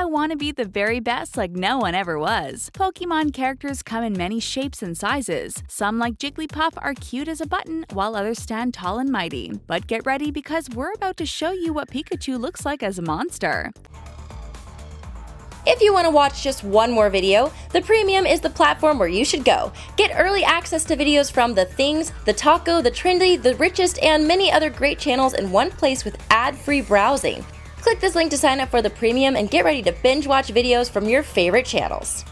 want to be the very best like no one ever was. Pokemon characters come in many shapes and sizes. Some, like Jigglypuff, are cute as a button, while others stand tall and mighty. But get ready because we're about to show you what Pikachu looks like as a monster. If you want to watch just one more video, the Premium is the platform where you should go. Get early access to videos from The Things, The Taco, The Trendy, The Richest, and many other great channels in one place with ad-free browsing. Click this link to sign up for the Premium and get ready to binge watch videos from your favorite channels.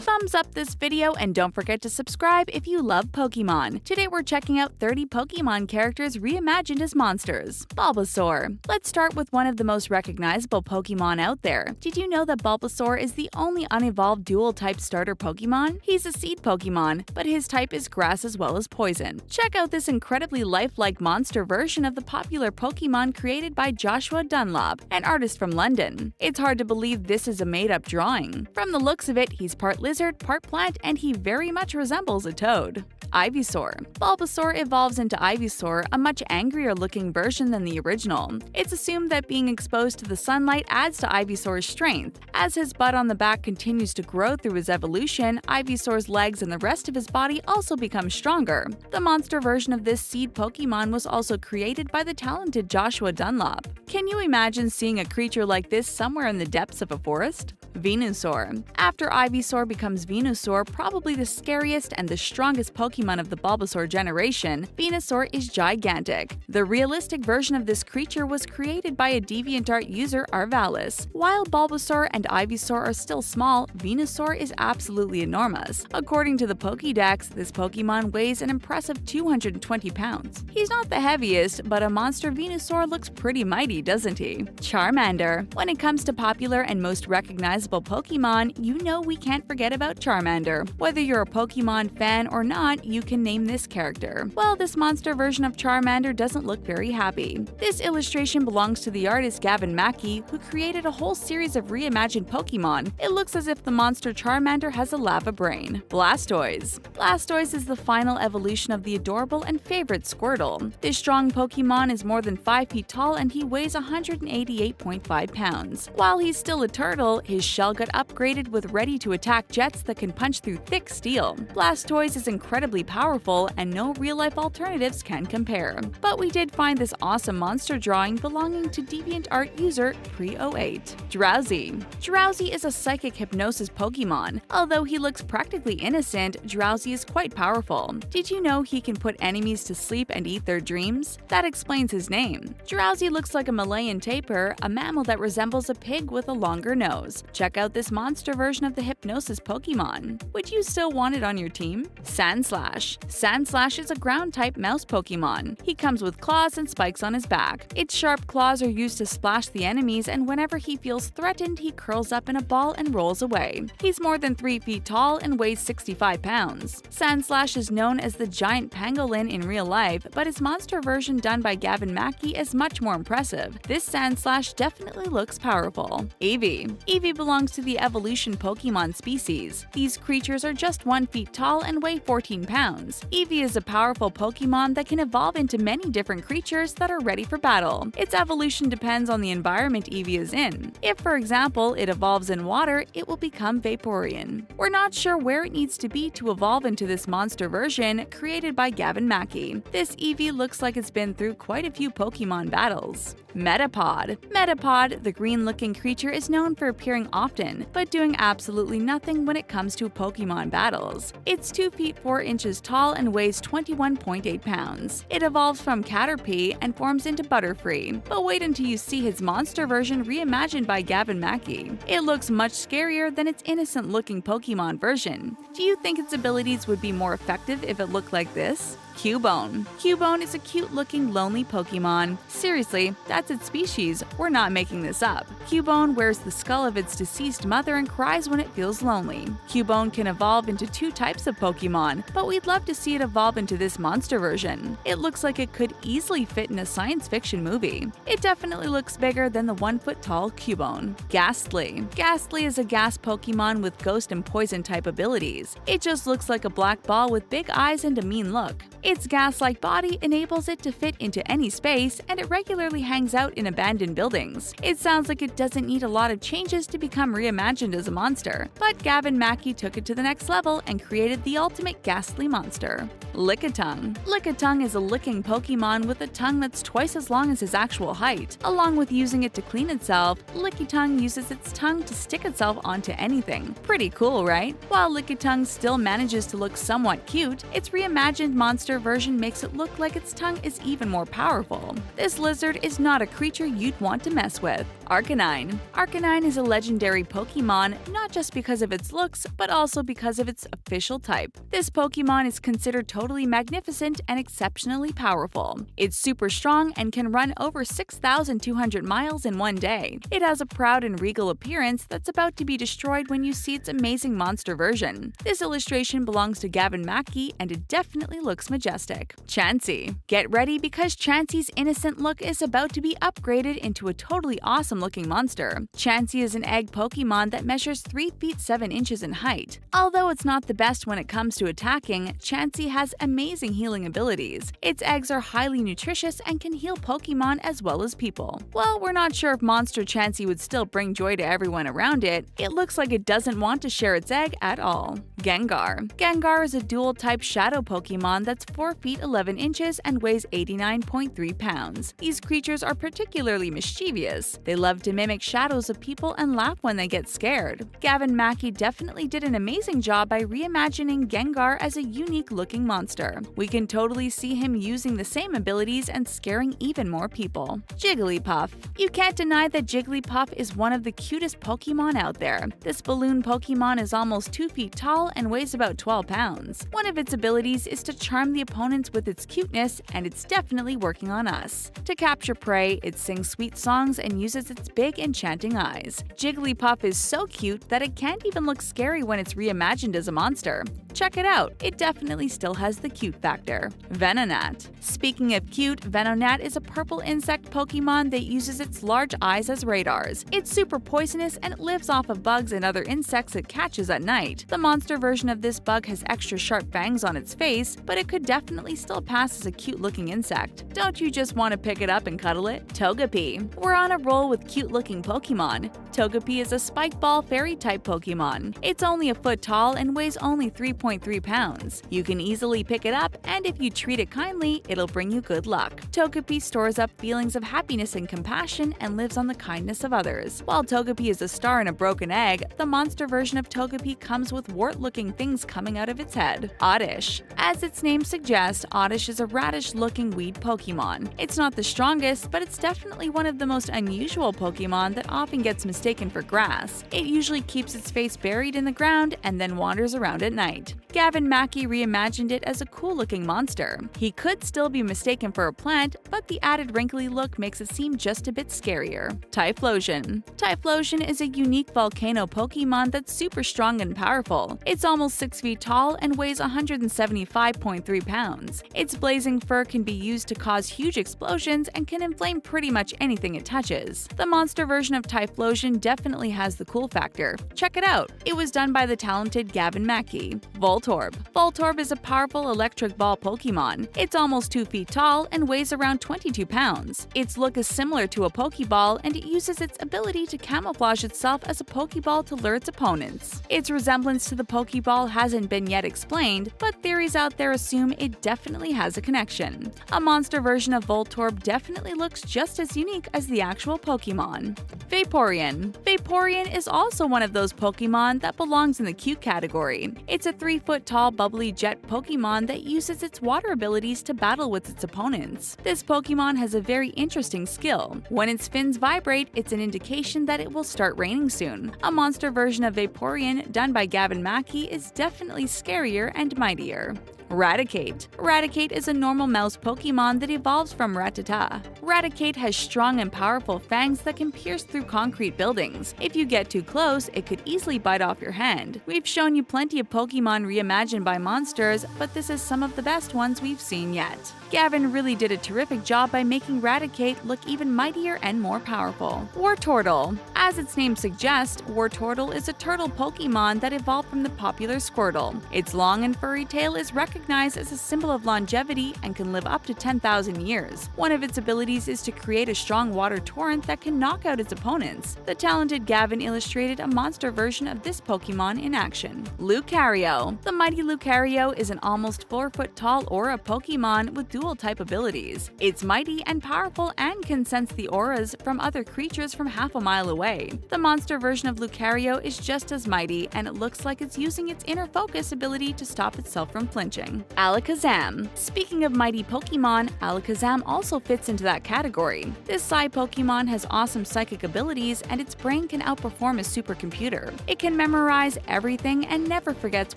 Thumbs up this video and don't forget to subscribe if you love Pokemon. Today we're checking out 30 Pokemon characters reimagined as monsters. Bulbasaur. Let's start with one of the most recognizable Pokemon out there. Did you know that Bulbasaur is the only unevolved dual-type starter Pokemon? He's a seed Pokemon, but his type is grass as well as poison. Check out this incredibly lifelike monster version of the popular Pokemon created by Joshua Dunlop, an artist from London. It's hard to believe this is a made-up drawing. From the looks of it, he's part lizard, part plant, and he very much resembles a toad. IVYSAUR. Bulbasaur evolves into IVYSAUR, a much angrier-looking version than the original. It's assumed that being exposed to the sunlight adds to IVYSAUR's strength. As his butt on the back continues to grow through his evolution, IVYSAUR's legs and the rest of his body also become stronger. The monster version of this seed Pokemon was also created by the talented Joshua Dunlop. Can you imagine seeing a creature like this somewhere in the depths of a forest? VENASAUR. After IVYSAUR becomes VENOSAUR, probably the scariest and the strongest Pokemon of the Bulbasaur generation, VENASAUR is gigantic. The realistic version of this creature was created by a DeviantArt user, Arvalis. While Bulbasaur and IVYSAUR are still small, VENASAUR is absolutely enormous. According to the Pokédex, this Pokemon weighs an impressive 220 pounds. He's not the heaviest, but a monster VENASAUR looks pretty mighty, doesn't he? Charmander. When it comes to popular and most recognizable Pokemon, you know we can't forget about Charmander. Whether you're a Pokemon fan or not, you can name this character. Well, this monster version of Charmander doesn't look very happy. This illustration belongs to the artist Gavin Mackey, who created a whole series of reimagined Pokemon. It looks as if the monster Charmander has a lava brain. Blastoise. Blastoise is the final evolution of the adorable and favorite Squirtle. This strong Pokemon is more than 5 feet tall and he weighs 188.5 pounds. While he's still a turtle, his shell got upgraded with ready-to-attack jets that can punch through thick steel. Blastoise is incredibly powerful, and no real-life alternatives can compare. But we did find this awesome monster drawing belonging to DeviantArt user Pre08. DROWZEE. DROWZEE is a psychic hypnosis Pokemon. Although he looks practically innocent, DROWZEE is quite powerful. Did you know he can put enemies to sleep and eat their dreams? That explains his name. DROWZEE looks like a Malayan tapir, a mammal that resembles a pig with a longer nose. Check out this monster version of the hypnosis Pokemon. Would you still want it on your team? SANDSLASH. SANDSLASH is a ground-type mouse Pokemon. He comes with claws and spikes on his back. Its sharp claws are used to splash the enemies, and whenever he feels threatened, he curls up in a ball and rolls away. He's more than 3 feet tall and weighs 65 pounds. SANDSLASH is known as the giant pangolin in real life, but his monster version done by Gavin Mackey is much more impressive. This SANDSLASH definitely looks powerful. EEVEE. EEVEE belongs to the evolution Pokemon species. These creatures are just 1 feet tall and weigh 14 pounds. EEVEE is a powerful Pokemon that can evolve into many different creatures that are ready for battle. Its evolution depends on the environment EEVEE is in. If, for example, it evolves in water, it will become VAPOREON. We're not sure where it needs to be to evolve into this monster version created by Gavin Mackey. This EEVEE looks like it's been through quite a few Pokemon battles. METAPOD. METAPOD, the green-looking creature, is known for appearing often, but doing absolutely nothing when it comes to Pokemon battles. It's 2 feet 4 inches tall and weighs 21.8 pounds. It evolves from Caterpie and forms into Butterfree, but wait until you see his monster version reimagined by Gavin Mackey. It looks much scarier than its innocent-looking Pokemon version. Do you think its abilities would be more effective if it looked like this? Cubone. Cubone is a cute-looking, lonely Pokemon. Seriously, that's its species. We're not making this up. Cubone wears the skull of its deceased mother and cries when it feels lonely. Cubone can evolve into 2 types of Pokemon, but we'd love to see it evolve into this monster version. It looks like it could easily fit in a science fiction movie. It definitely looks bigger than the 1-foot-tall Cubone. Gastly. Gastly is a gas Pokemon with ghost and poison type abilities. It just looks like a black ball with big eyes and a mean look. Its gas-like body enables it to fit into any space, and it regularly hangs out in abandoned buildings. It sounds like it doesn't need a lot of changes to become reimagined as a monster, but Gavin Mackey took it to the next level and created the ultimate ghastly monster. LICKITUNG. LICKITUNG is a licking Pokemon with a tongue that's twice as long as his actual height. Along with using it to clean itself, LICKITUNG uses its tongue to stick itself onto anything. Pretty cool, right? While LICKITUNG still manages to look somewhat cute, its reimagined monster version makes it look like its tongue is even more powerful. This lizard is not a creature you'd want to mess with. ARCANINE. ARCANINE is a legendary Pokemon, not just because of its looks, but also because of its official type. This Pokemon is considered totally magnificent and exceptionally powerful. It's super strong and can run over 6,200 miles in one day. It has a proud and regal appearance that's about to be destroyed when you see its amazing monster version. This illustration belongs to Gavin Mackey, and it definitely looks majestic. Chansey. Get ready because Chansey's innocent look is about to be upgraded into a totally awesome-looking monster. Chansey is an egg Pokemon that measures 3 feet 7 inches in height. Although it's not the best when it comes to attacking, Chansey has amazing healing abilities. Its eggs are highly nutritious and can heal Pokemon as well as people. While we're not sure if Monster Chansey would still bring joy to everyone around it, it looks like it doesn't want to share its egg at all. GENGAR. GENGAR is a dual-type shadow Pokemon that's 4 feet 11 inches and weighs 89.3 pounds. These creatures are particularly mischievous. They love to mimic shadows of people and laugh when they get scared. Gavin Mackey definitely did an amazing job by reimagining GENGAR as a unique-looking monster. We can totally see him using the same abilities and scaring even more people. Jigglypuff. You can't deny that Jigglypuff is one of the cutest Pokemon out there. This balloon Pokemon is almost 2 feet tall and weighs about 12 pounds. One of its abilities is to charm the opponents with its cuteness, and it's definitely working on us. To capture prey, it sings sweet songs and uses its big enchanting eyes. Jigglypuff is so cute that it can't even look scary when it's reimagined as a monster. Check it out, it definitely still has the cute factor. VENONAT. Speaking of cute, VENONAT is a purple insect Pokemon that uses its large eyes as radars. It's super poisonous and it lives off of bugs and other insects it catches at night. The monster version of this bug has extra sharp fangs on its face, but it could definitely still pass as a cute-looking insect. Don't you just want to pick it up and cuddle it? Togepi. We're on a roll with cute-looking Pokemon. Togepi is a spike ball fairy-type Pokemon. It's only a foot tall and weighs only 3.3 pounds. You can easily pick it up, and if you treat it kindly, it'll bring you good luck. Togepi stores up feelings of happiness and compassion and lives on the kindness of others. While Togepi is a star in a broken egg, the monster version of Togepi comes with wart-looking things coming out of its head. ODDISH. As its name suggests, ODDISH is a radish-looking weed Pokemon. It's not the strongest, but it's definitely one of the most unusual Pokemon that often gets mistaken for grass. It usually keeps its face buried in the ground and then wanders around at night. Gavin Mackey reimagined it as a cool-looking monster. He could still be mistaken for a plant, but the added wrinkly look makes it seem just a bit scarier. TYPHLOSION. TYPHLOSION is a unique volcano Pokemon that's super strong and powerful. It's almost 6 feet tall and weighs 175.3 pounds. Its blazing fur can be used to cause huge explosions and can inflame pretty much anything it touches. The monster version of TYPHLOSION definitely has the cool factor. Check it out! It was done by the talented Gavin Mackey. Voltorb. Voltorb is a powerful electric ball Pokemon. It's almost 2 feet tall and weighs around 22 pounds. Its look is similar to a Pokeball, and it uses its ability to camouflage itself as a Pokeball to lure its opponents. Its resemblance to the Pokeball hasn't been yet explained, but theories out there assume it definitely has a connection. A monster version of Voltorb definitely looks just as unique as the actual Pokemon. VAPOREON. VAPOREON is also one of those Pokemon that belongs in the cute category. It's a 3-foot-tall bubbly jet Pokemon that uses its water abilities to battle with its opponents. This Pokemon has a very interesting skill. When its fins vibrate, it's an indication that it will start raining soon. A monster version of VAPOREON done by Gavin Mackey is definitely scarier and mightier. RATICATE. RATICATE is a normal mouse Pokemon that evolves from Rattata. RATICATE has strong and powerful fangs that can pierce through concrete buildings. If you get too close, it could easily bite off your hand. We've shown you plenty of Pokemon reimagined by monsters, but this is some of the best ones we've seen yet. Gavin really did a terrific job by making RATICATE look even mightier and more powerful. WARTORTLE. As its name suggests, WARTORTLE is a turtle Pokemon that evolved from the popular Squirtle. Its long and furry tail is recognizable recognized as a symbol of longevity and can live up to 10,000 years. One of its abilities is to create a strong water torrent that can knock out its opponents. The talented Gavin illustrated a monster version of this Pokemon in action. Lucario. The mighty Lucario is an almost 4-foot-tall aura Pokemon with dual-type abilities. It's mighty and powerful and can sense the auras from other creatures from half a mile away. The monster version of Lucario is just as mighty, and it looks like it's using its inner focus ability to stop itself from flinching. Alakazam. Speaking of mighty Pokemon, Alakazam also fits into that category. This Psy Pokemon has awesome psychic abilities, and its brain can outperform a supercomputer. It can memorize everything and never forgets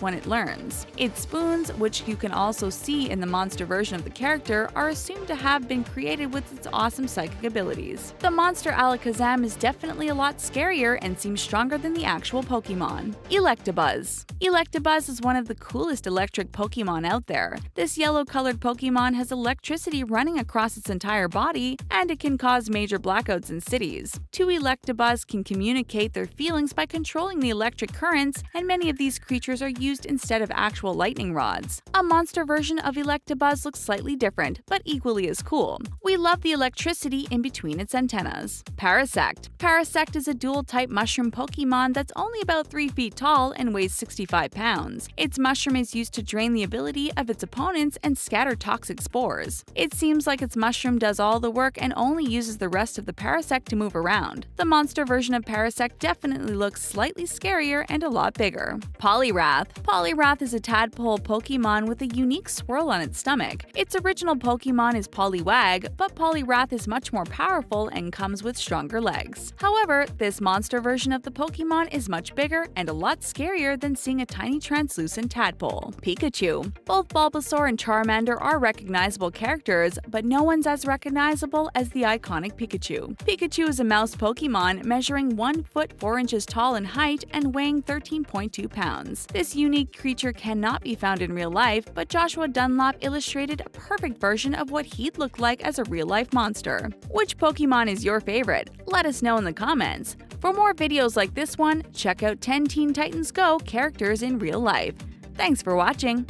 when it learns. Its spoons, which you can also see in the monster version of the character, are assumed to have been created with its awesome psychic abilities. The monster Alakazam is definitely a lot scarier and seems stronger than the actual Pokemon. ELECTABUZZ. ELECTABUZZ is one of the coolest electric Pokemon out there. This yellow-colored Pokemon has electricity running across its entire body, and it can cause major blackouts in cities. Two ELECTABUZZ can communicate their feelings by controlling the electric currents, and many of these creatures are used instead of actual lightning rods. A monster version of ELECTABUZZ looks slightly different, but equally as cool. We love the electricity in between its antennas. Parasect. Parasect is a dual-type mushroom Pokemon that's only about 3 feet tall and weighs 65 pounds. Its mushroom is used to drain the ability of its opponents and scatter toxic spores. It seems like its mushroom does all the work and only uses the rest of the Parasect to move around. The monster version of Parasect definitely looks slightly scarier and a lot bigger. Poliwrath. Poliwrath is a tadpole Pokemon with a unique swirl on its stomach. Its original Pokemon is Poliwag, but Poliwrath is much more powerful and comes with stronger legs. However, this monster version of the Pokemon is much bigger and a lot scarier than seeing a tiny translucent tadpole. Pikachu. Both Bulbasaur and Charmander are recognizable characters, but no one's as recognizable as the iconic Pikachu. Pikachu is a mouse Pokemon measuring 1 foot 4 inches tall in height and weighing 13.2 pounds. This unique creature cannot be found in real life, but Joshua Dunlop illustrated a perfect version of what he'd look like as a real-life monster. Which Pokemon is your favorite? Let us know in the comments. For more videos like this one, check out 10 Teen Titans Go characters in real life. Thanks for watching!